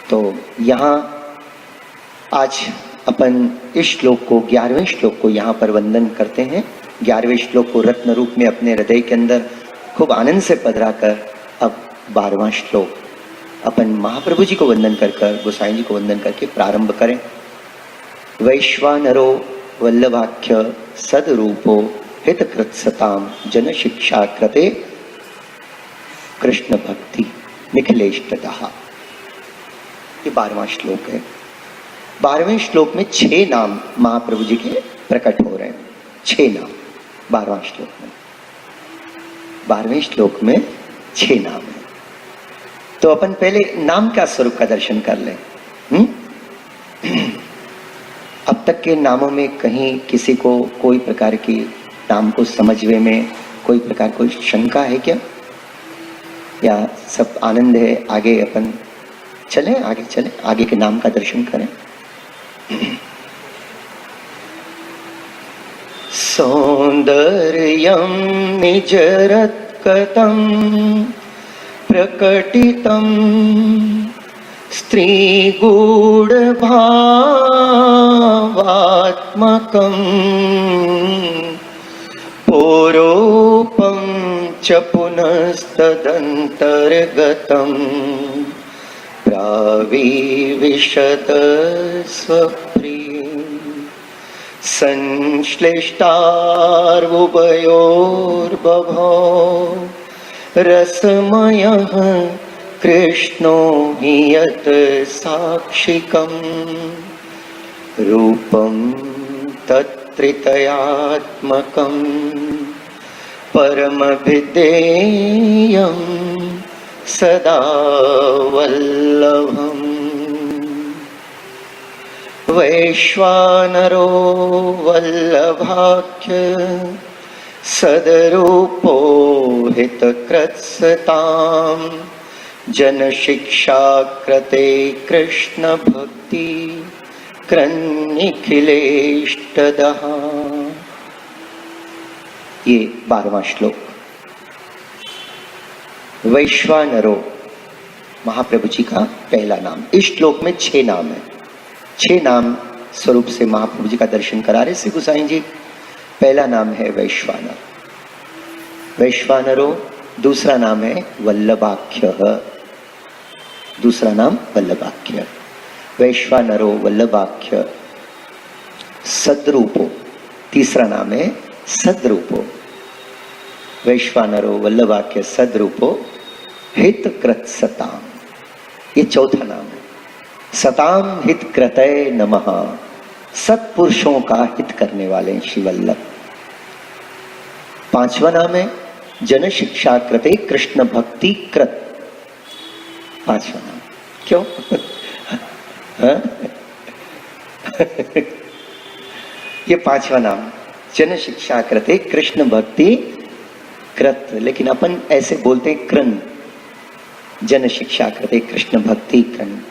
तो यहाँ आज अपन इस श्लोक को 11वें श्लोक को यहाँ पर वंदन करते हैं। 11वें श्लोक को रत्न रूप में अपने हृदय के अंदर खूब आनंद से पधरा कर अब 12वां श्लोक अपन महाप्रभु जी को वंदन कर कर, गोसाई जी को वंदन करके प्रारंभ करें। वैश्वानरो वल्लभाख्य सदरूपो हितकृत्सताम जन शिक्षा कृते कृष्ण भक्ति निखिलेष्टतः। ये 12वां श्लोक है। 12वें श्लोक में 6 नाम महाप्रभु जी के प्रकट हो रहे हैं। 6 नाम 12वां श्लोक में। 12वें श्लोक में 6 नाम है। तो अपन पहले नाम का स्वरूप का दर्शन कर लें। अब तक के नामों में कहीं किसी को कोई प्रकार की नाम को समझने में कोई प्रकार कोई शंका है क्या, या सब आनंद है? आगे अपन चलें, आगे चलें, आगे के नाम का दर्शन करें। सौंदर्यं निजरत्कतं प्रकटितं स्त्रीगूढभावात्मकं पौरोपं च पुनस्तदन्तर्गतं प्राविविशत स्वप्रियं संश्लिष्टार्वुभयोर्बभौ रसमयः कृष्णो हि यत् साक्षिकं रूपं तत्त्रितयात्मकं परमभिधेयं सदा वल्लभम्। वैश्वानरो वल्लभाख्य सदरूपो हितकृत्सतां जनशिक्षा कृते कृष्ण भक्ति कृन्निखिलेष्टदः। ये 12वां श्लोक। वैश्वानरो महाप्रभु जी का पहला नाम। इस श्लोक में 6 नाम है। 6 नाम स्वरूप से महाप्रभु जी का दर्शन करा रहे श्री गोसाई जी। पहला नाम है वैश्वानर, वैश्वानरो। दूसरा नाम है वल्लभाख्य, दूसरा नाम वल्लभाख्य। वैश्वानरो वल्लभाख्य सद्रूपो, तीसरा नाम है सद्रूपो। वैश्वानरो वल्लभाख्य सद्रूपो हितकृत्सताम, ये चौथा नाम है। सताम हितकृतये नमः, सत्पुरुषों का हित करने वाले श्री वल्लभ। 5वां नाम है जन शिक्षा कृते कृष्ण भक्ति कृत। 5वां नाम क्यों? ये 5वां नाम जन शिक्षा कृते कृष्ण भक्ति कृत, लेकिन अपन ऐसे बोलते हैं कृन। जन शिक्षा कृते कृष्ण भक्ति कृन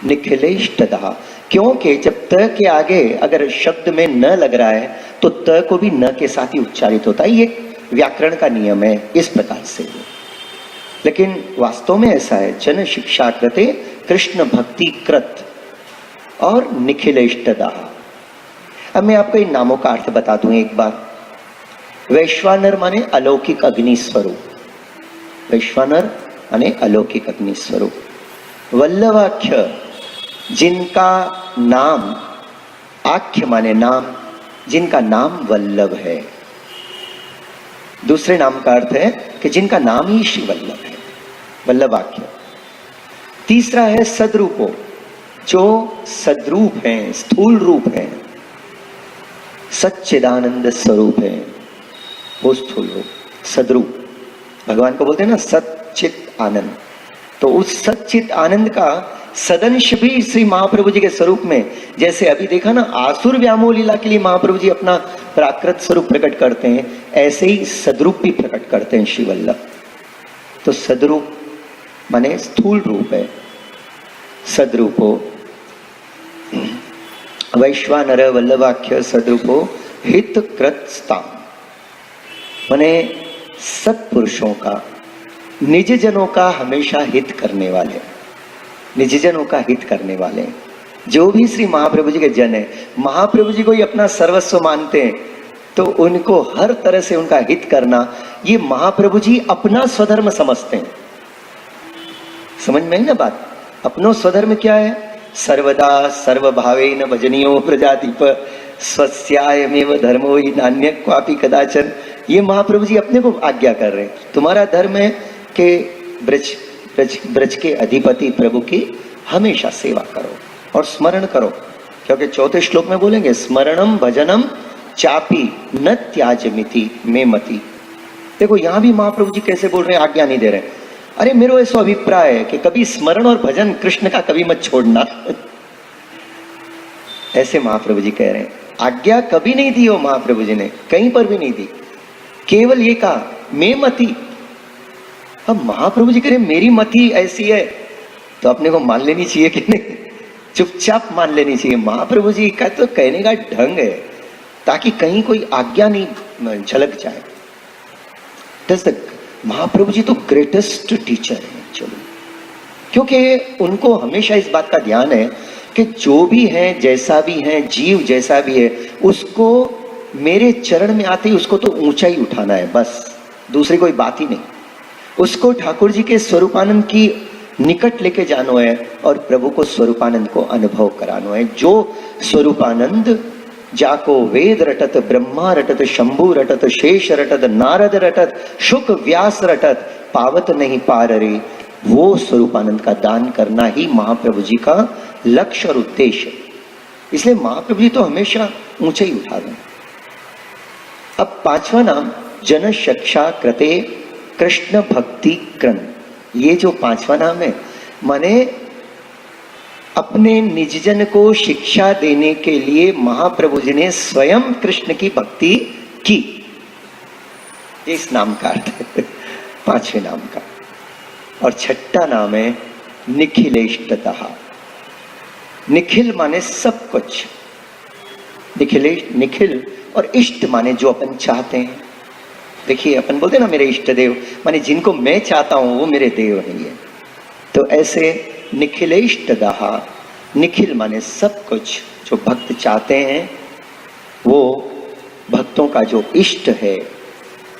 निखिलेष्टदः, क्योंकि जब त के आगे अगर शब्द में न लग रहा है तो त को भी न के साथ ही उच्चारित होता है। ये व्याकरण का नियम है इस प्रकार से। लेकिन वास्तव में ऐसा है, जन शिक्षा कृते कृष्ण भक्ति कृत और निखिलेष्टदः। अब मैं आपको इन नामों का अर्थ बता दूं एक बार। वैश्वानर माने अलौकिक अग्नि स्वरूप, वैश्वानर माने अलौकिक अग्नि स्वरूप। वल्लभाख्य जिनका नाम, आख्य माने नाम, जिनका नाम वल्लभ है। दूसरे नाम का अर्थ है कि जिनका नाम ही श्री वल्लभ है, वल्लभाख्य। तीसरा है सद्रूपो, जो सद्रूप हैं, स्थूल रूप हैं, सच्चिदानंद स्वरूप है, वो स्थूल रूप सद्रूप। भगवान को बोलते हैं ना सच्चित आनंद। तो उस सच्चित आनंद का सदंश भी श्री महाप्रभु जी के स्वरूप में, जैसे अभी देखा ना आसुर व्यामोह लीला के लिए महाप्रभु जी अपना प्राकृत स्वरूप प्रकट करते हैं, ऐसे ही सद्रूप भी प्रकट करते हैं श्री वल्लभ। तो सद्रूप माने स्थूल रूप है, सद्रूपो। वैश्वानर वल्लभाख्य सद्रूपो हितकृत्स्ताम, माने सत्पुरुषों का, निज जनों का हमेशा हित करने वाले। निजजनों का हित करने वाले हैं। जो भी श्री महाप्रभु जी के जन है, महाप्रभु जी को ही अपना सर्वस्व मानते हैं, तो उनको हर तरह से उनका हित करना, ये महाप्रभु जी अपना स्वधर्म समझते हैं। समझ में आई ना बात? अपनो स्वधर्म क्या है? सर्वदा सर्वभावेन भजनीयो प्रजाधिप स्वस्यायमेव धर्मो हि नान्य क्वापि कदाचन। ये महाप्रभु जी अपने को आज्ञा कर रहे हैं, तुम्हारा धर्म है कि ब्रज के अधिपति प्रभु की हमेशा सेवा करो और स्मरण करो, क्योंकि चौथे श्लोक में बोलेंगे स्मरणम भजनम चापी न त्याजमिति में मति। देखो यहां भी महाप्रभु जी कैसे बोल रहे हैं, आज्ञा नहीं दे रहे हैं। अरे मेरा ऐसा अभिप्राय है कि कभी स्मरण और भजन कृष्ण का कभी मत छोड़ना। ऐसे महाप्रभु जी कह रहे हैं। आज्ञा कभी नहीं दी हो महाप्रभु जी ने, कहीं पर भी नहीं दी, केवल ये कहा मैं मति। अब महाप्रभु जी कह रहे मेरी मति ऐसी है, तो अपने को मान लेनी चाहिए कि नहीं? चुपचाप मान लेनी चाहिए। महाप्रभु जी का तो कहने का ढंग है, ताकि कहीं कोई आज्ञा नहीं झलक जाए। महाप्रभु जी तो ग्रेटेस्ट टीचर है। चलो, क्योंकि उनको हमेशा इस बात का ध्यान है कि जो भी है, जैसा भी है, जीव जैसा भी है, उसको मेरे चरण में आते ही उसको तो ऊंचा ही उठाना है, बस दूसरी कोई बात ही नहीं। उसको ठाकुर जी के स्वरूपानंद की निकट लेके जानो है और प्रभु को स्वरूपानंद को अनुभव करानो है। जो स्वरूपानंद जाको वेद रटत, ब्रह्मा रटत, शंभु रटत, शेष रटत, नारद रटत, शुक व्यास रटत, पावत नहीं पार रे, वो स्वरूपानंद का दान करना ही महाप्रभु जी का लक्ष्य और उद्देश्य है। इसलिए महाप्रभु जी तो हमेशा ऊंचे ही उठा रहे हैं। अब पांचवा नाम जन शिक्षा कृते कृष्ण भक्ति क्रन। ये जो पांचवा नाम है, माने अपने निजजन को शिक्षा देने के लिए महाप्रभु जी ने स्वयं कृष्ण की भक्ति की। इस नाम का अर्थ है पांचवें नाम का। और छठा नाम है निखिलेष्टतः। निखिल माने सब कुछ, निखिल और इष्ट माने जो अपन चाहते हैं। देखिए अपन बोलते ना मेरे इष्ट देव, माने जिनको मैं चाहता हूं वो मेरे देव नहीं है। तो ऐसे निखिलेष्टतः, निखिल माने सब कुछ जो भक्त चाहते हैं, वो भक्तों का जो इष्ट है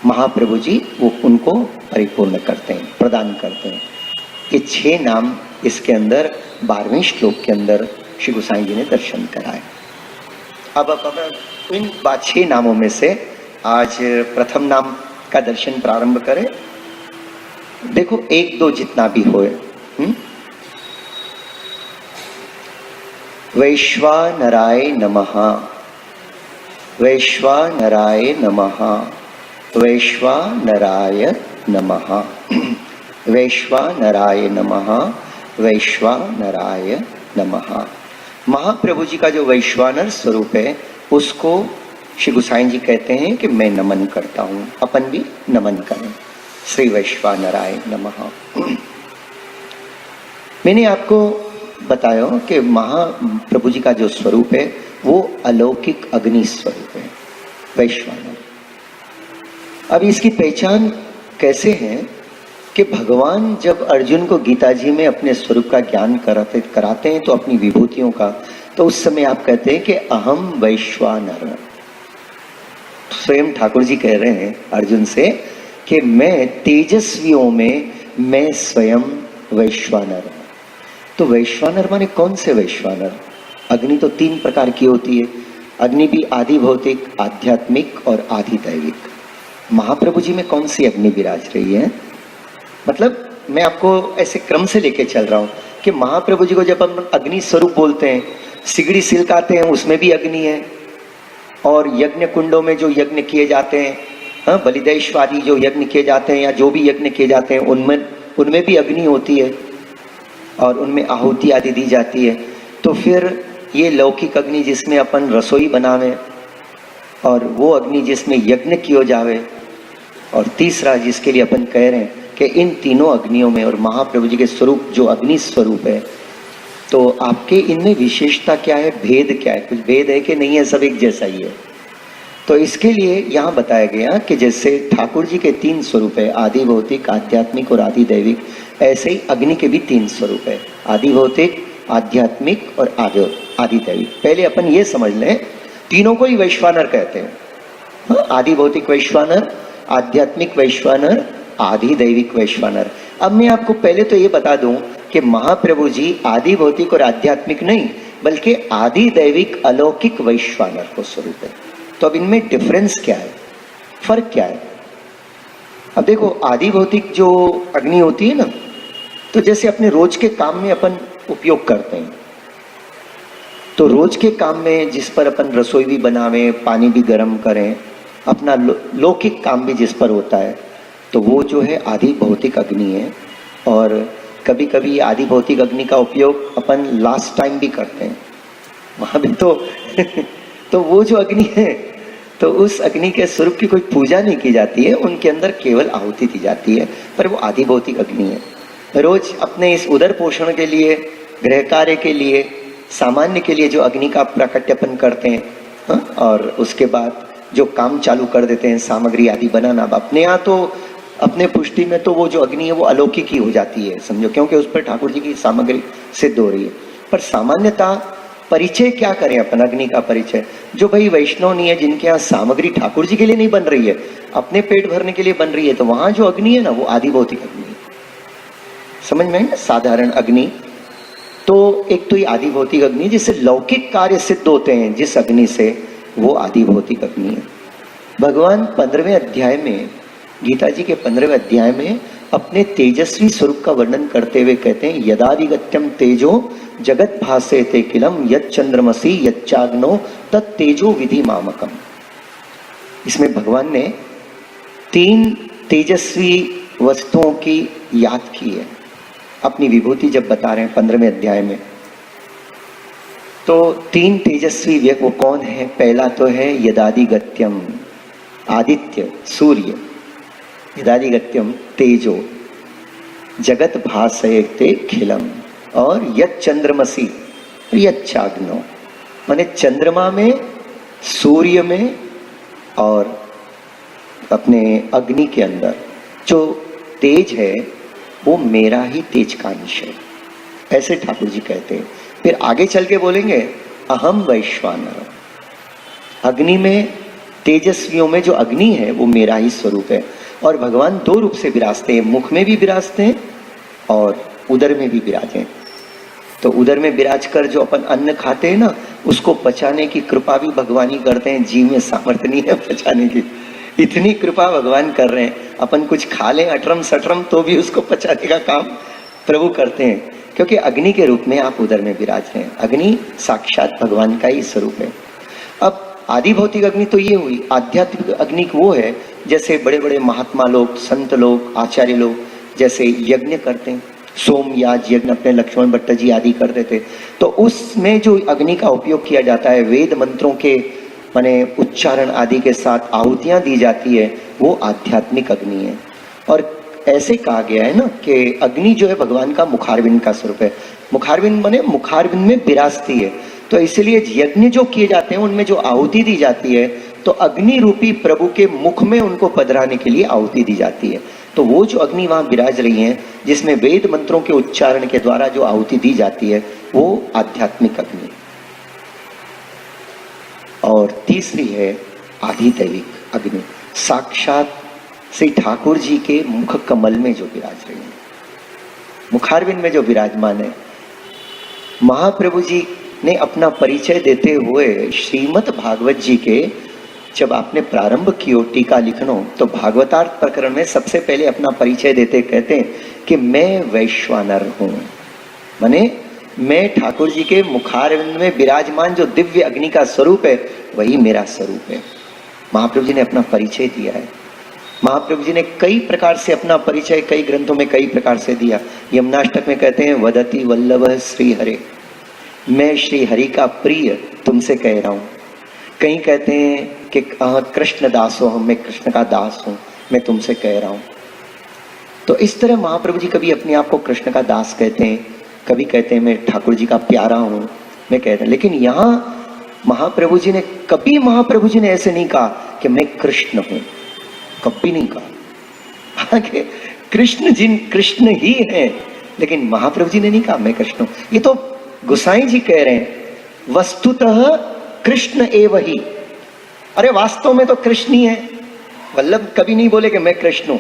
महाप्रभु जी वो उनको परिपूर्ण करते हैं, प्रदान करते हैं। ये 6 नाम इसके अंदर 12वें श्लोक के अंदर श्री गोसाई जी ने दर्शन कराए। अब इन 6 नामों में से आज प्रथम नाम का दर्शन प्रारंभ करें। देखो 1 2 जितना भी होए। वैश्वानराय नमः, वैश्वानराय नमः, वैश्वानराय नमः, वैश्वानराय नमः, वैश्वानराय नमः। महाप्रभु जी का जो वैश्वानर स्वरूप है उसको श्री गोसाई जी कहते हैं कि मैं नमन करता हूं। अपन भी नमन करें। श्री वैश्वानराय नमः। मैंने आपको बताया कि महाप्रभु जी का जो स्वरूप है वो अलौकिक अग्नि स्वरूप है, वैश्वानर। अब इसकी पहचान कैसे है कि भगवान जब अर्जुन को गीता जी में अपने स्वरूप का ज्ञान कराते हैं तो अपनी विभूतियों का, तो उस समय आप कहते हैं कि अहम वैश्वानर। स्वयं ठाकुर जी कह रहे हैं अर्जुन से कि मैं तेजस्वियों में मैं स्वयं वैश्वानर हूं। तो वैश्वानर माने कौन से वैश्वानर? अग्नि तो 3 प्रकार की होती है। अग्नि भी आदि भौतिक, आध्यात्मिक और आदि दैविक। महाप्रभु जी में कौन सी अग्नि विराज रही है? मतलब मैं आपको ऐसे क्रम से लेके चल रहा हूं कि महाप्रभु जी को जब हम अग्नि स्वरूप बोलते हैं, सिगड़ी सिलकाते हैं उसमें भी अग्नि है, और यज्ञ कुंडों में जो यज्ञ किए जाते हैं, हाँ, बलिदेश्वादी जो यज्ञ किए जाते हैं या जो भी यज्ञ किए जाते हैं उनमें भी अग्नि होती है और उनमें आहुति आदि दी जाती है। तो फिर ये लौकिक अग्नि जिसमें अपन रसोई बनावे, और वो अग्नि जिसमें यज्ञ किया जावे, और तीसरा जिसके लिए अपन कह रहे हैं कि इन तीनों अग्नियों में और महाप्रभु जी के स्वरूप जो अग्नि स्वरूप है, तो आपके इनमें विशेषता क्या है, भेद क्या है? कुछ भेद है कि नहीं है? सब एक जैसा ही है। तो इसके लिए यहाँ बताया गया कि जैसे ठाकुर जी के 3 स्वरूप है, आदि भौतिक, आध्यात्मिक और आदि दैविक, ऐसे ही अग्नि के भी 3 स्वरूप है, आदि भौतिक, आध्यात्मिक और आदि दैविक। पहले अपन ये समझ लें, तीनों को ही वैश्वानर कहते हैं। हाँ, आदि भौतिक वैश्वानर, आध्यात्मिक वैश्वानर, आदि दैविक वैश्वानर। अब मैं आपको पहले तो ये बता दूं कि महाप्रभु जी आदि भौतिक और आध्यात्मिक नहीं, बल्कि आदि दैविक अलौकिक वैश्वानर को स्वरूप है। तो अब इनमें डिफरेंस क्या है, फर्क क्या है? अब देखो, आदि भौतिक जो अग्नि होती है ना, तो जैसे अपने रोज के काम में अपन उपयोग करते हैं, तो रोज के काम में जिस पर अपन रसोई भी बनावें, पानी भी गर्म करें, अपना लौकिक काम भी जिस पर होता है, तो वो जो है आदि भौतिक अग्नि है। और कभी कभी आदि भौतिक अग्नि का उपयोग अपन लास्ट टाइम भी करते हैं, वहां भी तो वो जो अग्नि है, तो उस अग्नि के स्वरूप की कोई पूजा नहीं की जाती है, उनके अंदर केवल आहुति दी जाती है, पर वो आदि भौतिक अग्नि है। रोज अपने इस उदर पोषण के लिए, गृह कार्य के लिए, सामान्य के लिए जो अग्नि का प्राकट्यपन करते हैं, हाँ? और उसके बाद जो काम चालू कर देते हैं, सामग्री आदि बनाना, अपने यहाँ तो अपने पुष्टि में तो वो जो अग्नि है वो अलौकिक ही हो जाती है, समझो, क्योंकि उस पर ठाकुर जी की सामग्री सिद्ध हो रही है। पर सामान्यता परिचय क्या करें अपन अग्नि का परिचय? जो भाई वैष्णव नहीं है, जिनके यहाँ सामग्री ठाकुर जी के लिए नहीं बन रही है, अपने पेट भरने के लिए बन रही है, तो वहां जो अग्नि है ना, वो आदि भौतिक अग्नि है। समझ में है ना? साधारण अग्नि तो एक तो ये आदि भौतिक अग्नि, जिससे लौकिक कार्य सिद्ध होते हैं जिस अग्नि से, वो आदि भौतिक अग्नि है। भगवान 15वें अध्याय में, गीता जी के 15वें अध्याय में अपने तेजस्वी स्वरूप का वर्णन करते हुए कहते हैं, यदादिगत्यम तेजो जगत भासेते किलम यत् चंद्रमसी यच्चाग्नो तत् तेजो विधि मामकम। इसमें भगवान ने 3 तेजस्वी वस्तुओं की याद की है, अपनी विभूति जब बता रहे हैं 15वें अध्याय में। तो 3 तेजस्वी व्यक्ति वो कौन है? पहला तो है यदादिगत्यम, आदित्य, सूर्य, यदादिगत्यम तेजो जगत भासयते खिलम, और यत् चंद्रमसी यच्चाग्नो, माने चंद्रमा में, सूर्य में और अपने अग्नि के अंदर जो तेज है वो मेरा ही तेज का अंश है, ऐसे ठाकुर जी कहते हैं। फिर आगे चल के बोलेंगे, अहम वैश्वानर, अग्नि में, तेजस्वियों में जो अग्नि है वो मेरा ही स्वरूप है। और भगवान 2 रूप से विराजते हैं, मुख में भी विराजते हैं और उदर में भी विराजे। तो उदर में विराज कर जो अपन अन्न खाते हैं ना, उसको पचाने की कृपा भी भगवान ही करते हैं, जीव में सामर्थ्य नहीं है पचाने की, इतनी कृपा भगवान कर रहे हैं। अपन कुछ खा लें अटरम सटरम तो भी उसको पचाने का काम प्रभु करते हैं, क्योंकि अग्नि के रूप में आप उदर में विराज हैं। अग्नि साक्षात भगवान का ही स्वरूप है। अब आदि भौतिक अग्नि तो ये हुई। आध्यात्मिक अग्नि वो है, जैसे बड़े बड़े महात्मा लोग, संत लोग, आचार्य लोग जैसे यज्ञ करते हैं, सोमयाज यज्ञ अपने लक्ष्मण भट्ट जी आदि करते थे, तो उसमें जो अग्नि का उपयोग किया जाता है, वेद मंत्रों के माने उच्चारण आदि के साथ आहुतियां दी जाती है, वो आध्यात्मिक अग्नि है। और ऐसे कहा गया है ना कि अग्नि जो है भगवान का मुखारविंद का स्वरूप है। मुखारविंद माने मुखारविंद में विराजती है, तो इसलिए यज्ञ जो किए जाते हैं उनमें जो आहुति दी जाती है, तो अग्नि रूपी प्रभु के मुख में उनको पधराने के लिए आहुति दी जाती है। तो वो जो अग्नि वहां विराज रही है, जिसमें वेद मंत्रों के उच्चारण के द्वारा जो आहुति दी जाती है, वो आध्यात्मिक अग्नि। और तीसरी है आधिदैविक अग्नि, साक्षात श्री ठाकुर जी के मुख कमल में जो विराज रही है, मुखारविंद में जो विराजमान है। महाप्रभु जी ने अपना परिचय देते हुए श्रीमद् भागवत जी के जब आपने प्रारंभ किया टीका लिखनो, तो भागवतार्थ प्रकरण में सबसे पहले अपना परिचय देते कहते हैं कि मैं वैश्वानर हूं, माने मैं ठाकुर जी के मुखारविंद में विराजमान जो दिव्य अग्नि का स्वरूप है, वही मेरा स्वरूप है। महाप्रभु जी ने अपना परिचय दिया है। महाप्रभु जी ने कई प्रकार से अपना परिचय कई ग्रंथों में कई प्रकार से दिया। यमुनाष्टक में कहते हैं, वदति वल्लभ श्री हरे, मैं श्री हरि का प्रिय तुमसे कह रहा हूं। कहीं कहते हैं कि कृष्ण दास हो, मैं कृष्ण का दास हूं, मैं तुमसे कह रहा हूं। तो इस तरह महाप्रभु जी कभी अपने आप को कृष्ण का दास कहते हैं, कभी कहते हैं मैं ठाकुर जी का प्यारा हूं, मैं कहते हैं। लेकिन यहाँ महाप्रभु जी ने कभी ऐसे नहीं कहा कि मैं कृष्ण हूं, कभी नहीं कहा। कृष्ण ही है, लेकिन महाप्रभु जी ने नहीं कहा मैं कृष्ण हूं। ये तो गोसाई जी कह रहे हैं वस्तुतः कृष्ण एव ही। अरे वास्तव में तो कृष्ण ही है। वल्लभ कभी नहीं बोले कि मैं कृष्ण हूं,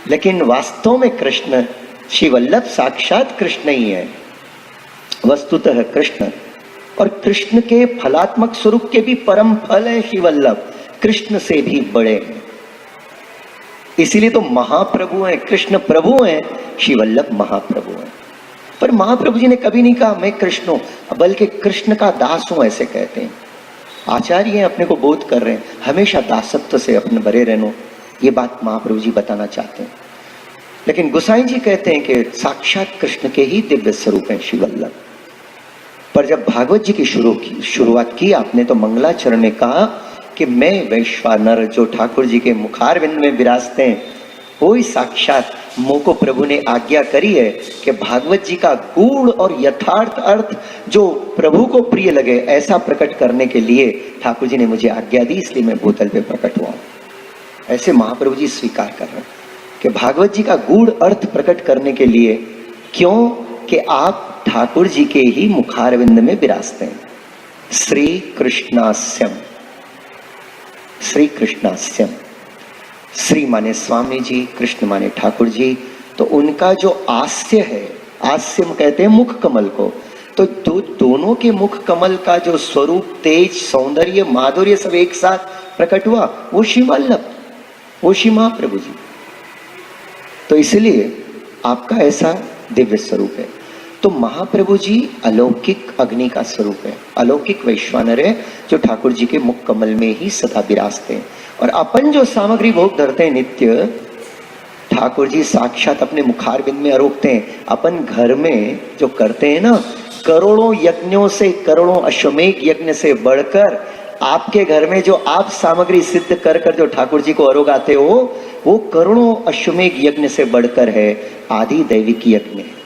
लेकिन वास्तव में कृष्ण श्री वल्लभ साक्षात कृष्ण ही है, वस्तुतः कृष्ण। और कृष्ण के फलात्मक स्वरूप के भी परम फल है श्री वल्लभ, कृष्ण से भी बड़े हैं। इसीलिए तो महाप्रभु हैं, कृष्ण प्रभु हैं, श्री वल्लभ महाप्रभु हैं। पर महाप्रभु जी ने कभी नहीं कहा मैं कृष्ण हूं, बल्कि कृष्ण का दास हूं ऐसे कहते हैं। आचार्य हैं, अपने को बोध कर रहे हैं, हमेशा दासत्व से अपने भरे रहनो, ये बात महाप्रभु जी बताना चाहते हैं। लेकिन गोसाई जी कहते हैं कि साक्षात कृष्ण के ही दिव्य स्वरूप हैं श्री वल्लभ। पर जब भागवत जी की शुरुआत की आपने, तो मंगलाचरण में कहा कि मैं वैश्वानर जो ठाकुर जी के मुखारविंद में विराजते हैं, वही साक्षात मोको प्रभु ने आज्ञा करी है कि भागवत जी का गूढ़ और यथार्थ अर्थ जो प्रभु को प्रिय लगे ऐसा प्रकट करने के लिए ठाकुर जी ने मुझे आज्ञा दी, इसलिए मैं भूतल पे प्रकट हुआ। ऐसे महाप्रभु जी स्वीकार कर रहे हैं कि भागवत जी का गूढ़ अर्थ प्रकट करने के लिए, क्यों कि आप ठाकुर जी के ही मुखारविंद में विराजते हैं। श्री कृष्णास्यम, श्री कृष्णास्यम, श्री माने स्वामी जी, कृष्ण माने ठाकुर जी। तो उनका जो आस्य है, आस्यम कहते हैं मुख कमल को, तो दोनों के मुख कमल का जो स्वरूप, तेज, सौंदर्य, माधुर्य सब एक साथ प्रकट हुआ, वो श्री वल्लभ, वो श्री महाप्रभु जी। तो इसलिए आपका ऐसा दिव्य स्वरूप है। तो महाप्रभु जी अलौकिक अग्नि का स्वरूप है, अलौकिक वैश्वानर है, जो ठाकुर जी के मुख कमल में ही सदा विराजते हैं। और अपन जो सामग्री भोग धरते हैं नित्य, ठाकुर जी साक्षात अपने मुखारविंद में आरोपते हैं। अपन घर में जो करते हैं ना, करोड़ों यज्ञों से, करोड़ों अश्वमेघ यज्ञ से बढ़कर आपके घर में जो आप सामग्री सिद्ध कर कर जो ठाकुर जी को आरोगाते हो, वो करोड़ों अश्वमेघ यज्ञ से बढ़कर है, आदि दैविक यज्ञ है।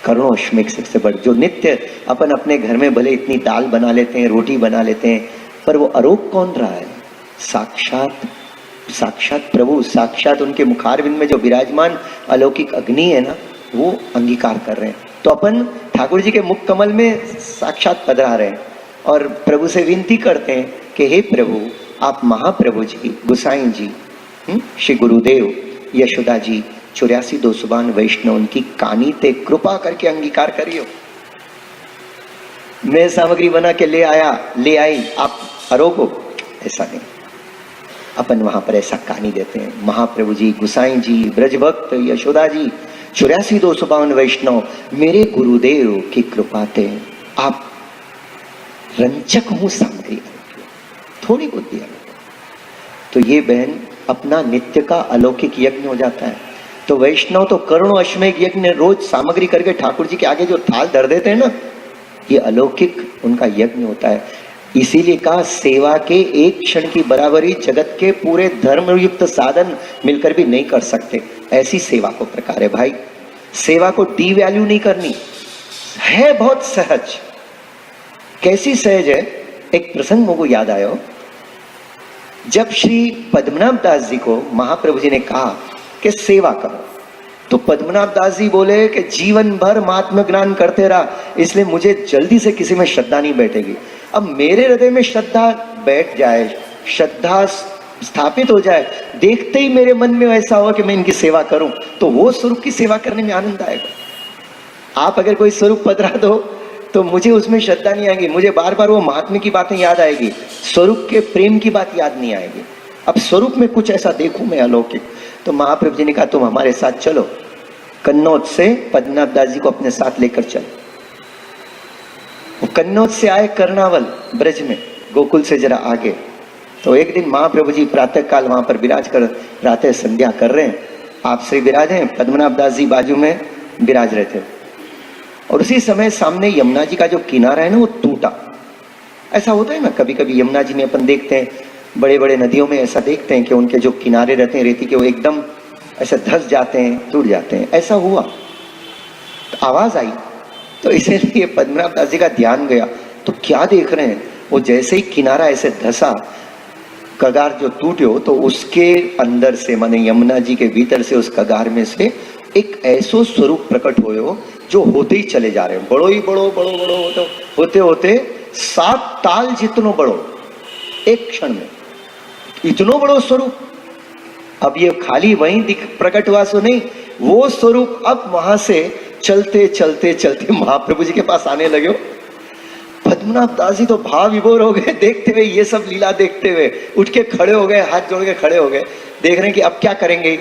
करोड़ों अश्वमेघ से बढ़, जो नित्य अपन अपने घर में भले इतनी दाल बना लेते हैं, रोटी बना लेते हैं, पर वो आरोप कौन रहा है? साक्षात प्रभु, साक्षात उनके मुखारविंद में जो विराजमान अलौकिक अग्नि है ना, वो अंगीकार कर रहे हैं। तो अपन ठाकुर जी के मुख कमल में साक्षात पधरा रहे हैं और प्रभु से विनती करते हैं कि हे प्रभु, आप महाप्रभु जी, गोसाई जी, श्री गुरुदेव, यशोदा जी, 84 200 वैष्णव, उनकी कानी ते कृपा करके अंगीकार करियो। मैं सामग्री बना के ले आई, आप आरोपो, ऐसा नहीं। अपन वहां पर ऐसा कानी देते हैं। महाप्रभु जी, गोसाई जी, ब्रजभक्त, यशोदा जी, 84 200 वैष्णव, मेरे गुरुदेव की कृपा ते आप रंजक हूं सामग्री, थोड़ी बहुत दिया। तो ये बहन अपना नित्य का अलौकिक यज्ञ हो जाता है। तो वैष्णव तो करोड़ों अश्वमेघ यज्ञ रोज सामग्री करके ठाकुर जी के आगे जो थाल धर देते हैं ना, ये अलौकिक उनका यज्ञ होता है। इसीलिए कहा सेवा के एक क्षण की बराबरी जगत के पूरे धर्मयुक्त साधन मिलकर भी नहीं कर सकते। ऐसी सेवा को प्रकार है भाई। सेवा को डी वैल्यू नहीं करनी है, बहुत सहज। कैसी सहज है? एक प्रसंग मुझको याद आया। जब श्री पद्मनाभ दास जी को महाप्रभु जी ने कहा कि सेवा करो, तो पद्मनाभ दास जी बोले कि जीवन भर महात्म ज्ञान करते रहा, इसलिए मुझे जल्दी से किसी में श्रद्धा नहीं बैठेगी। अब मेरे हृदय में श्रद्धा बैठ जाए, श्रद्धा स्थापित हो जाए, देखते ही मेरे मन में ऐसा हो कि मैं इनकी सेवा करूं, तो वो स्वरूप की सेवा करने में आनंद आएगा। आप अगर कोई स्वरूप पधरा दो तो मुझे उसमें श्रद्धा नहीं आएगी, मुझे बार बार वो महात्म्य की बातें याद आएगी, स्वरूप के प्रेम की बात याद नहीं आएगी। अब स्वरूप में कुछ ऐसा देखूं मैं अलौकिक। तो महाप्रभु जी ने कहा तुम हमारे साथ चलो, कन्नौज से पद्मनाभ दास जी को अपने साथ लेकर चलो। वो कन्नौज से आए कर्णावल ब्रज में, गोकुल से जरा आगे। तो एक दिन महाप्रभु जी प्रातः काल वहां पर विराज कर प्रातः संध्या कर रहे हैं। आप श्री विराज हैं, पद्मनाभ दास जी बाजू में विराज रहे थे। और उसी समय सामने यमुना जी का जो किनारा है ना, वो टूटा। ऐसा होता है ना कभी कभी, यमुना जी में अपन देखते हैं, बड़े बड़े नदियों में ऐसा देखते हैं कि उनके जो किनारे रहते हैं रेती के, वो एकदम ऐसे धंस जाते हैं, टूट जाते हैं। ऐसा हुआ, तो आवाज आई, तो इसलिए पद्मनाभ दास जी का ध्यान गया। तो क्या देख रहे हैं, वो जैसे ही किनारा ऐसे धंसा, कगार जो टूटे हो तो उसके अंदर से माने यमुना जी के भीतर से उस कगार में से एक ऐसो स्वरूप प्रकट हो जो होते ही चले जा रहे हो, बड़ो ही बड़ो बड़ो बड़ो होते होते 7 ताल जितनो बड़ो एक क्षण में, इतनो बड़ो स्वरूप। अब ये खाली वहीं प्रकट हुआ सो नहीं, वो स्वरूप अब वहां से चलते चलते चलते महाप्रभु जी के पास आने लगे हो। पद्मनाभ दास जी तो भाव विभोर हो गए देखते हुए, ये सब लीला देखते हुए उठ के खड़े हो गए, हाथ जोड़ के खड़े हो गए, देख रहे हैं कि अब क्या करेंगे।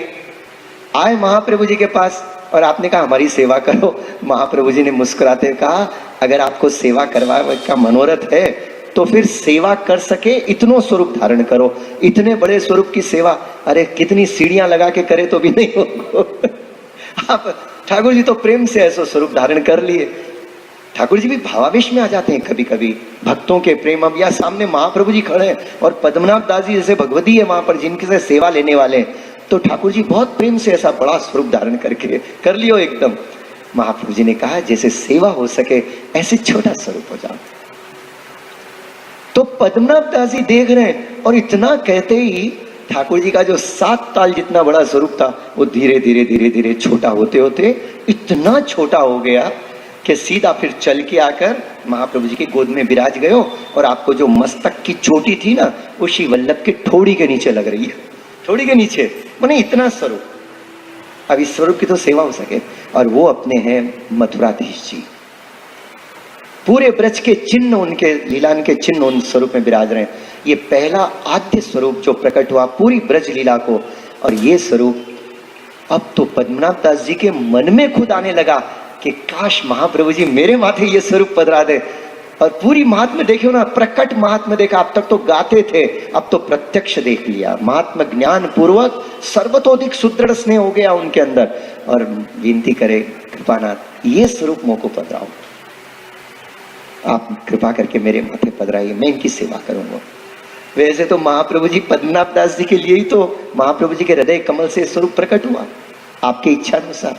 आए महाप्रभु जी के पास और आपने कहा हमारी सेवा करो। महाप्रभु जी ने मुस्कुराते कहा अगर आपको सेवा करवाने का मनोरथ है तो फिर सेवा कर सके इतनो स्वरूप धारण करो। इतने बड़े स्वरूप की सेवा अरे कितनी सीढ़ियां लगा के करे तो भी नहीं हो। आप ठाकुर जी तो प्रेम से ऐसा स्वरूप धारण कर लिए। ठाकुर जी भी भावावेश में आ जाते हैं कभी कभी भक्तों के प्रेम। अब या सामने महाप्रभु जी खड़े हैं और पद्मनाभ दास जी जैसे भगवती है वहां पर जिनके से सेवा लेने वाले हैं, तो ठाकुर जी बहुत प्रेम से ऐसा बड़ा स्वरूप धारण करके कर लियो एकदम। महाप्रभु जी ने कहा जैसे सेवा हो सके ऐसे छोटा स्वरूप हो जाओ। तो पद्मनाभ दास जी देख रहे हैं और इतना कहते ही ठाकुर जी का जो 7 ताल जितना बड़ा स्वरूप था वो धीरे धीरे धीरे धीरे छोटा होते होते इतना छोटा हो गया कि सीधा फिर चल के आकर महाप्रभु जी की गोद में विराज गए हो। और आपको जो मस्तक की चोटी थी ना वो श्री वल्लभ के ठोड़ी के नीचे लग रही है, ठोड़ी के नीचे, माने इतना स्वरूप। अब इस स्वरूप की तो सेवा हो सके, और वो अपने हैं मथुराधीश जी। पूरे ब्रज के चिन्ह उनके लीलान के चिन्ह उन स्वरूप में विराज रहे हैं। ये पहला आद्य स्वरूप जो प्रकट हुआ पूरी ब्रज लीला को, और ये स्वरूप अब तो पद्मनाभ दास जी के मन में खुद आने लगा कि काश महाप्रभु जी मेरे माथे ये स्वरूप पधरा दे। और पूरी महात्म्य देखियो ना, प्रकट महात्म्य देखा, अब तक तो गाते थे अब तो प्रत्यक्ष देख लिया। महात्मा ज्ञान पूर्वक सर्वतोधिक सुदृढ़ स्नेह हो गया उनके अंदर, और विनती करे कृपानाथ ये स्वरूप मोह को पधराओ, आप कृपा करके मेरे माथे पधराइए, मैं इनकी सेवा करूंगा। वैसे तो महाप्रभु जी पद्मनाभ दास जी के लिए ही तो महाप्रभु जी के हृदय कमल से स्वरूप प्रकट हुआ। आपकी इच्छा अनुसार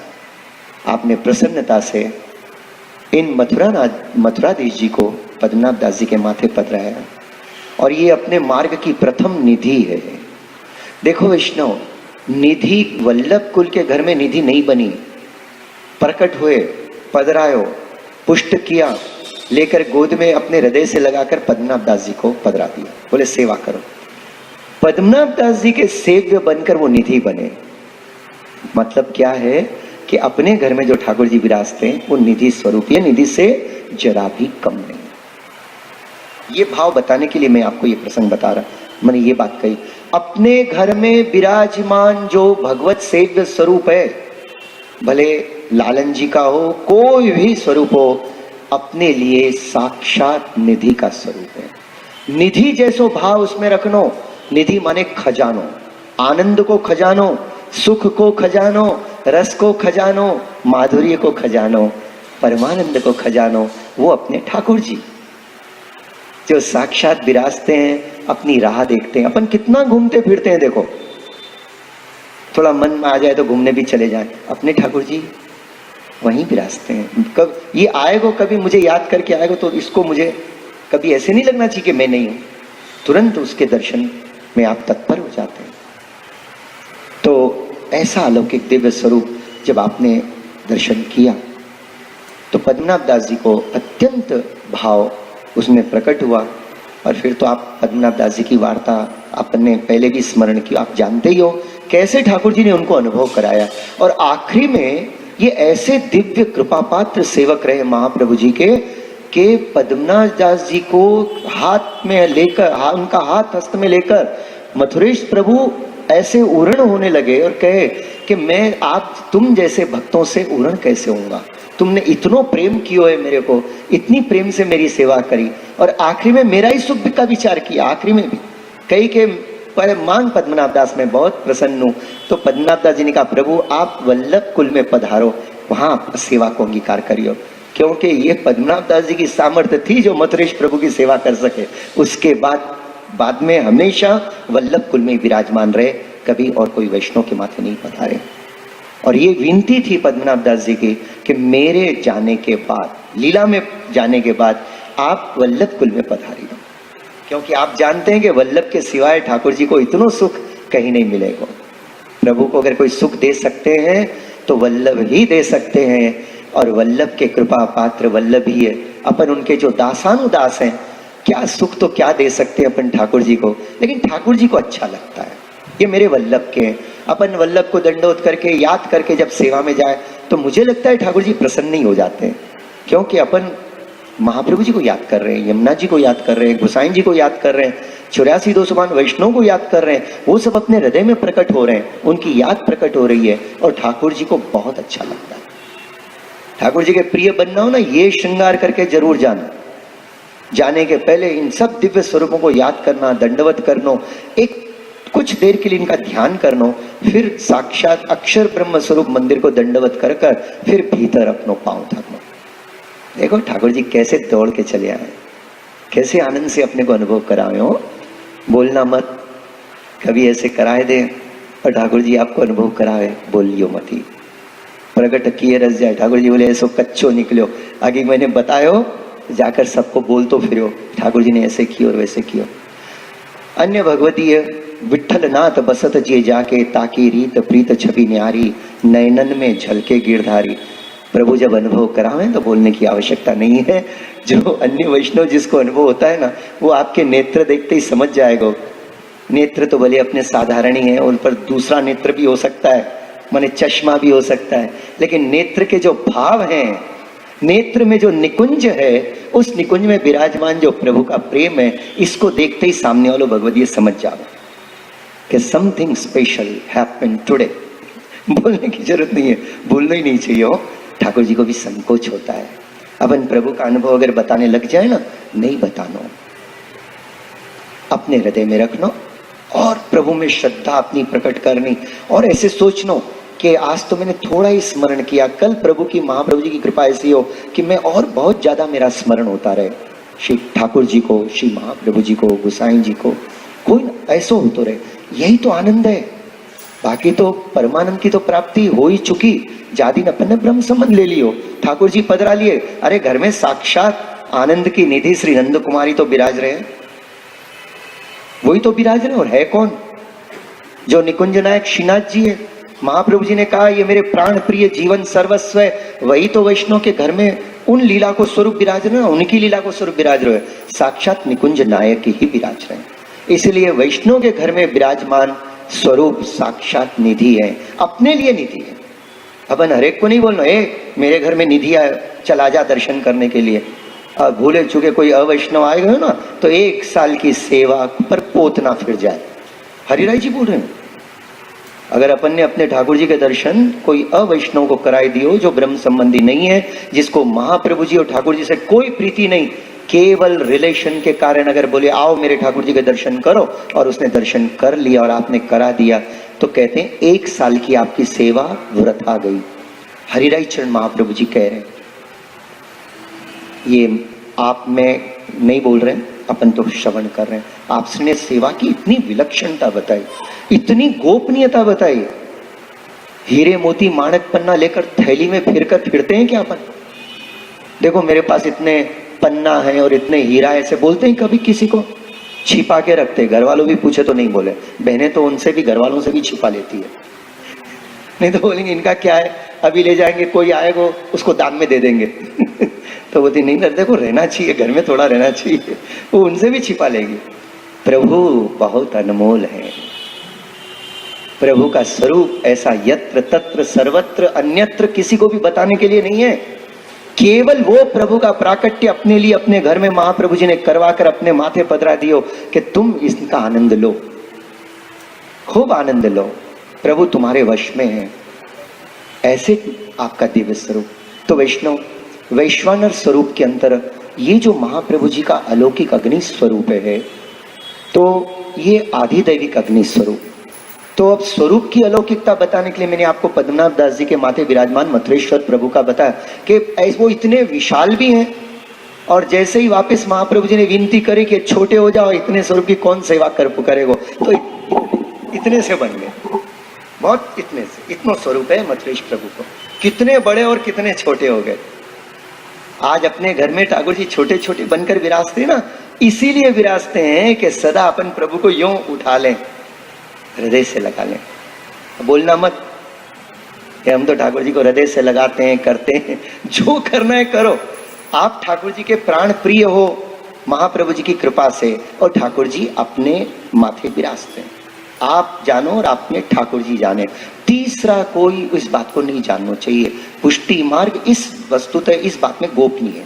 आपने प्रसन्नता से इन मथुराधीश जी को पद्मनाभ दास जी के माथे पधराया, और ये अपने मार्ग की प्रथम निधि है। देखो वैष्णव, निधि वल्लभ कुल के घर में निधि नहीं बनी, प्रकट हुए, पधरायो, पुष्ट किया, लेकर गोद में अपने हृदय से लगाकर पद्मनाभ दास जी को पधरा दिया, बोले सेवा करो। पद्मनाभ दास जी के सेव्य बनकर वो निधि बने। मतलब क्या है कि अपने घर में जो ठाकुर जी विराजते हैं वो निधि स्वरूप है, निधि से जरा भी कम नहीं। ये भाव बताने के लिए मैं आपको ये प्रसंग बता रहा, मैंने ये बात कही। अपने घर में विराजमान जो भगवत सेव्य स्वरूप है, भले लालन जी का हो, कोई भी स्वरूप हो, अपने लिए साक्षात निधि का स्वरूप है। निधि जैसो भाव उसमें रखनो। निधि माने खजानो, आनंद को खजानो, सुख को खजानो, रस को खजानो, माधुर्य को खजानो, परमानंद को खजानो, वो अपने ठाकुर जी जो साक्षात विराजते हैं, अपनी राह देखते हैं। अपन कितना घूमते फिरते हैं, देखो थोड़ा मन में आ जाए तो घूमने भी चले जाए, अपने ठाकुर जी वहीं विराजते हैं। कब ये आएगा, कभी मुझे याद करके आएगा तो इसको मुझे कभी ऐसे नहीं लगना चाहिए कि मैं नहीं हूं, तुरंत उसके दर्शन में आप तत्पर हो जाते हैं। तो ऐसा अलौकिक दिव्य स्वरूप जब आपने दर्शन किया तो पद्मनाभ दास जी को अत्यंत भाव उसमें प्रकट हुआ। और फिर तो आप पद्मनाभ दास जी की वार्ता आपने पहले भी स्मरण की, आप जानते ही हो कैसे ठाकुर जी ने उनको अनुभव कराया। और आखिरी में ये ऐसे दिव्य कृपा पात्र सेवक रहे महाप्रभु जी के पद्मनाभ दास जी को हाथ में लेकर, उनका हाथ हस्त में लेकर मथुरेश प्रभु ऐसे उरण होने लगे और कहे कि मैं तुम जैसे भक्तों से उरण कैसे होऊंगा, तुमने इतनो प्रेम कियो है मेरे को, इतनी प्रेम से मेरी सेवा करी, और आखिरी में मेरा ही सुख का विचार किया। आखिरी में भी कई के पर मांग पद्मनाभ दास में बहुत प्रसन्न हूं। तो पद्मनाभ दास जी ने कहा प्रभु आप वल्लभ कुल में पधारो, वहां सेवा को अंगीकार करियो, क्योंकि ये पद्मनाभ दास जी की सामर्थ्य थी जो मथुरेश प्रभु की सेवा कर सके। उसके बाद में हमेशा वल्लभ कुल में विराजमान रहे, कभी और कोई वैष्णव के माथे नहीं पधारे। और ये विनती थी पद्मनाभ दास जी की कि मेरे जाने के बाद, लीला में जाने के बाद आप वल्लभ कुल में पधारिए। क्योंकि आप जानते हैं कि वल्लभ के सिवाय ठाकुर जी को इतना सुख कहीं नहीं मिलेगा। प्रभु को अगर कोई सुख दे सकते हैं तो वल्लभ ही दे सकते हैं, और वल्लभ के कृपा पात्र वल्लभ ही है। अपन उनके जो दासानुदास हैं, क्या सुख तो क्या दे सकते हैं अपन ठाकुर जी को, लेकिन ठाकुर जी को अच्छा लगता है ये मेरे वल्लभ के हैं। अपन वल्लभ को दंडोत करके याद करके जब सेवा में जाए तो मुझे लगता है ठाकुर जी प्रसन्न ही हो जाते हैं, क्योंकि अपन महाप्रभु जी को याद कर रहे हैं, यमुना जी को याद कर रहे हैं, गोसाई जी को याद कर रहे हैं, 84 वैष्णव को याद कर रहे हैं। वो सब अपने हृदय में प्रकट हो रहे हैं, उनकी याद प्रकट हो रही है, और ठाकुर जी को बहुत अच्छा लगता है। ठाकुर जी के प्रिय बनना हो ना, ये श्रृंगार करके जरूर जाना। जाने के पहले इन सब दिव्य स्वरूपों को याद करना, दंडवत करना, एक कुछ देर के लिए इनका ध्यान करना, फिर साक्षात अक्षर ब्रह्म स्वरूप मंदिर को दंडवत कर कर फिर भीतर अपनो पांव धरना। देखो ठाकुर जी कैसे दौड़ के चले आए, कैसे आनंद से अपने को अनुभव कराए हो। बोलना मत, कभी ऐसे कराए दे और ठाकुर जी आपको अनुभव कराए, बोलियो मत ही, प्रगट किए रस जाए। ठाकुर जी बोले ऐसो कच्चो निकलो, आगे मैंने बतायो जाकर सबको बोल तो फिरो, ठाकुर जी ने ऐसे कियो और वैसे कियो। अन्य भगवतीय विठल नाथ बसत जे जाके, ताकि रीत प्रीत छवि न्यारी, नयनन में झलके गिरधारी। प्रभु जब अनुभव करावें तो बोलने की आवश्यकता नहीं है। जो अन्य वैष्णव जिसको अनुभव होता है ना, वो आपके नेत्र देखते ही समझ जाएगा। नेत्र तो भले अपने साधारण ही है, उन पर दूसरा नेत्र भी हो सकता है, माने चश्मा भी हो सकता है, लेकिन नेत्र के जो भाव हैं, नेत्र में जो निकुंज है, उस निकुंज में विराजमान जो प्रभु का प्रेम है, इसको देखते ही सामने वालों भगवदीय समझ जाओ कि समथिंग स्पेशल हैपेंड टुडे। बोलने की जरूरत नहीं है, बोलना ही नहीं चाहिए हो। ठाकुर जी को भी संकोच होता है। अपन प्रभु का अनुभव अगर बताने लग जाए ना, नहीं बताना, अपने हृदय में रखना और प्रभु में श्रद्धा अपनी प्रकट करनी, और ऐसे सोचना कि आज तो मैंने थोड़ा ही स्मरण किया, कल प्रभु की महाप्रभु जी की कृपा ऐसी हो कि मैं और बहुत ज्यादा मेरा स्मरण होता रहे, श्री ठाकुर जी को, श्री महाप्रभु जी को, गोसाई जी को, कोई ऐसा हो तो रहे। यही तो आनंद है। बाकी तो परमानंद की तो प्राप्ति हो ही चुकी। जादिन अपन ने ब्रह्म संबंध ले लियो, ठाकुर जी पधरा लिए, अरे घर में साक्षात आनंद की निधि श्री नंद कुमारी तो विराज रहे हैं, वही तो विराज रहे। और है कौन? जो निकुंज नायक श्रीनाथ जी है। महाप्रभु जी ने कहा ये मेरे प्राण प्रिय जीवन सर्वस्व है, वही तो वैष्णव के घर में उन लीला को स्वरूप विराज रहे हैं, उनकी लीला को स्वरूप विराज रहे, साक्षात निकुंज नायक ही विराज रहे हैं। इसलिए वैष्णव के घर में विराजमान स्वरूप साक्षात निधि है, अपने लिए निधि है। अपन हरेक को नहीं बोलना ए मेरे घर में निधि आए, चला जा दर्शन करने के लिए। अब भूले चुके कोई अवैष्णव आएगा ना, तो 1 साल की सेवा पर पोतना फिर जाए। हरिराय जी बोल रहे हैं, अगर अपन ने अपने ठाकुर जी के दर्शन कोई अवैष्णव को कराई दियो, जो ब्रह्म संबंधी नहीं है, जिसको महाप्रभु जी और ठाकुर जी से कोई प्रीति नहीं, केवल रिलेशन के कारण अगर बोले आओ मेरे ठाकुर जी के दर्शन करो, और उसने दर्शन कर लिया और आपने करा दिया, तो कहते हैं 1 साल की आपकी सेवा वृथा गई। हरिराय चरण महाप्रभु जी कह रहे हैं, ये आप में नहीं बोल रहे हैं, अपन तो श्रवण कर रहे हैं। आपने सेवा की इतनी विलक्षणता बताई, इतनी गोपनीयता बताई। हीरे मोती माणक पन्ना लेकर थैली में फिरते हैं क्या अपन? देखो मेरे पास इतने पन्ना है और इतने हीरा, ऐसे बोलते हैं कभी? किसी को छिपा के रखते, घर वालों भी पूछे तो नहीं बोले, बहनें तो उनसे भी, घर वालों से भी छिपा लेती है, नहीं तो बोलेंगे इनका क्या है, अभी ले जाएंगे, कोई आएगा उसको दाम में दे देंगे तो बोलती नहीं, देखो रहना चाहिए, घर में थोड़ा रहना चाहिए, वो उनसे भी छिपा लेगी। प्रभु बहुत अनमोल है। प्रभु का स्वरूप ऐसा यत्र तत्र सर्वत्र अन्यत्र किसी को भी बताने के लिए नहीं है। केवल वो प्रभु का प्राकट्य अपने लिए अपने घर में महाप्रभु जी ने करवा कर अपने माथे पधरा दियो कि तुम इसका आनंद लो, खूब आनंद लो, प्रभु तुम्हारे वश में है। ऐसे आपका दिव्य स्वरूप। तो वैष्णव वैश्वानर स्वरूप के अंतर ये जो महाप्रभु जी का अलौकिक अग्नि स्वरूप है, तो ये आधिदैविक अग्नि स्वरूप। तो अब स्वरूप की अलौकिकता बताने के लिए मैंने आपको पद्मनाभ दास जी के माथे विराजमान मथुरेश्वर प्रभु का बताया कि वो इतने विशाल भी हैं, और जैसे ही वापस महाप्रभु जी ने विनती करी कि छोटे हो जाओ, इतने स्वरूप की कौन सेवा करेगा, तो इतने से बन गए, बहुत इतने से, इतना स्वरूप है मथुरेश प्रभु को। कितने बड़े और कितने छोटे हो गए। आज अपने घर में ठाकुर जी छोटे छोटे बनकर विराजते ना, इसीलिए विराजते हैं कि सदा अपन प्रभु को यूं उठा लें, हृदय से लगा लें। बोलना मत कि हम तो ठाकुर जी को हृदय से लगाते हैं, करते हैं। जो करना है करो। आप ठाकुर जी के प्राण प्रिय हो महाप्रभु जी की कृपा से, और ठाकुर जी अपने माथे विराजते हैं। आप जानो और आपने ठाकुर जी जाने, तीसरा कोई इस बात को नहीं जानना चाहिए। पुष्टि मार्ग इस वस्तुतः इस बात में गोपनीय है।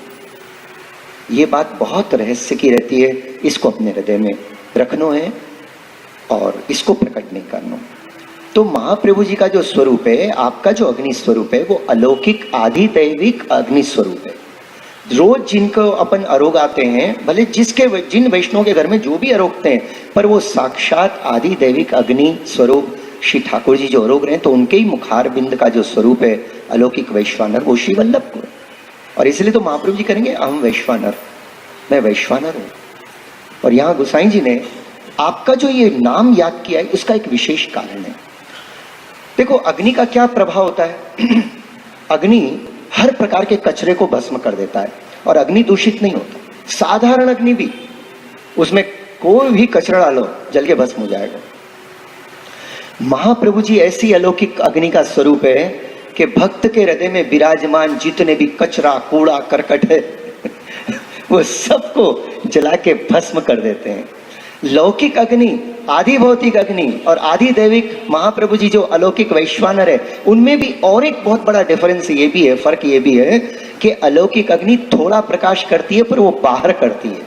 ये बात बहुत रहस्य की रहती है, इसको अपने हृदय में रखना है और इसको प्रकट नहीं करना। तो महाप्रभु जी का जो स्वरूप है, आपका जो अग्नि स्वरूप है, वो अलौकिक आदि दैविक अग्नि स्वरूप है। रोज जिनको अपन अरोग आते हैं, भले जिन वैष्णव के घर में जो भी अरोगते हैं, पर वो साक्षात आदि दैविक अग्नि स्वरूप श्री ठाकुर जी जो अरोग रहे हैं, तो उनके ही मुखार बिंद का जो स्वरूप है अलौकिक वैश्वानर, वो श्री वल्लभ को। और इसलिए तो महाप्रभु जी करेंगे अहम वैश्वानर, मैं वैश्वानर हूं। और यहां गोसाई जी ने आपका जो ये नाम याद किया है, उसका एक विशेष कारण है। देखो अग्नि का क्या प्रभाव होता है। अग्नि हर प्रकार के कचरे को भस्म कर देता है, और अग्नि दूषित नहीं होता। साधारण अग्नि भी, उसमें कोई भी कचरा डालो जल के भस्म हो जाएगा। महाप्रभु जी ऐसी अलौकिक अग्नि का स्वरूप है कि भक्त के हृदय में विराजमान जितने भी कचरा कूड़ा करकट है वो सबको जला के भस्म कर देते हैं। लौकिक अग्नि, आदि भौतिक अग्नि और आदि दैविक महाप्रभु जी जो अलौकिक वैश्वानर है, उनमें भी और एक बहुत बड़ा डिफरेंस ये भी है, फर्क ये भी है कि अलौकिक अग्नि थोड़ा प्रकाश करती है पर वो बाहर करती है,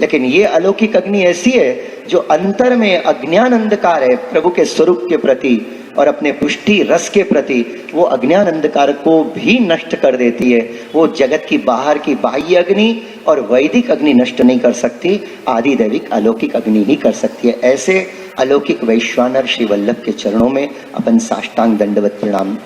लेकिन ये अलौकिक अग्नि ऐसी है जो अंतर में अज्ञान अंधकार है प्रभु के स्वरूप के प्रति और अपने पुष्टि रस के प्रति, वो अज्ञान अंधकार को भी नष्ट कर देती है। वो जगत की बाहर की बाह्य अग्नि और वैदिक अग्नि नष्ट नहीं कर सकती, आदि दैविक अलौकिक अग्नि ही कर सकती है। ऐसे अलौकिक वैश्वानर श्री वल्लभ के चरणों में अपन साष्टांग दंडवत प्रणाम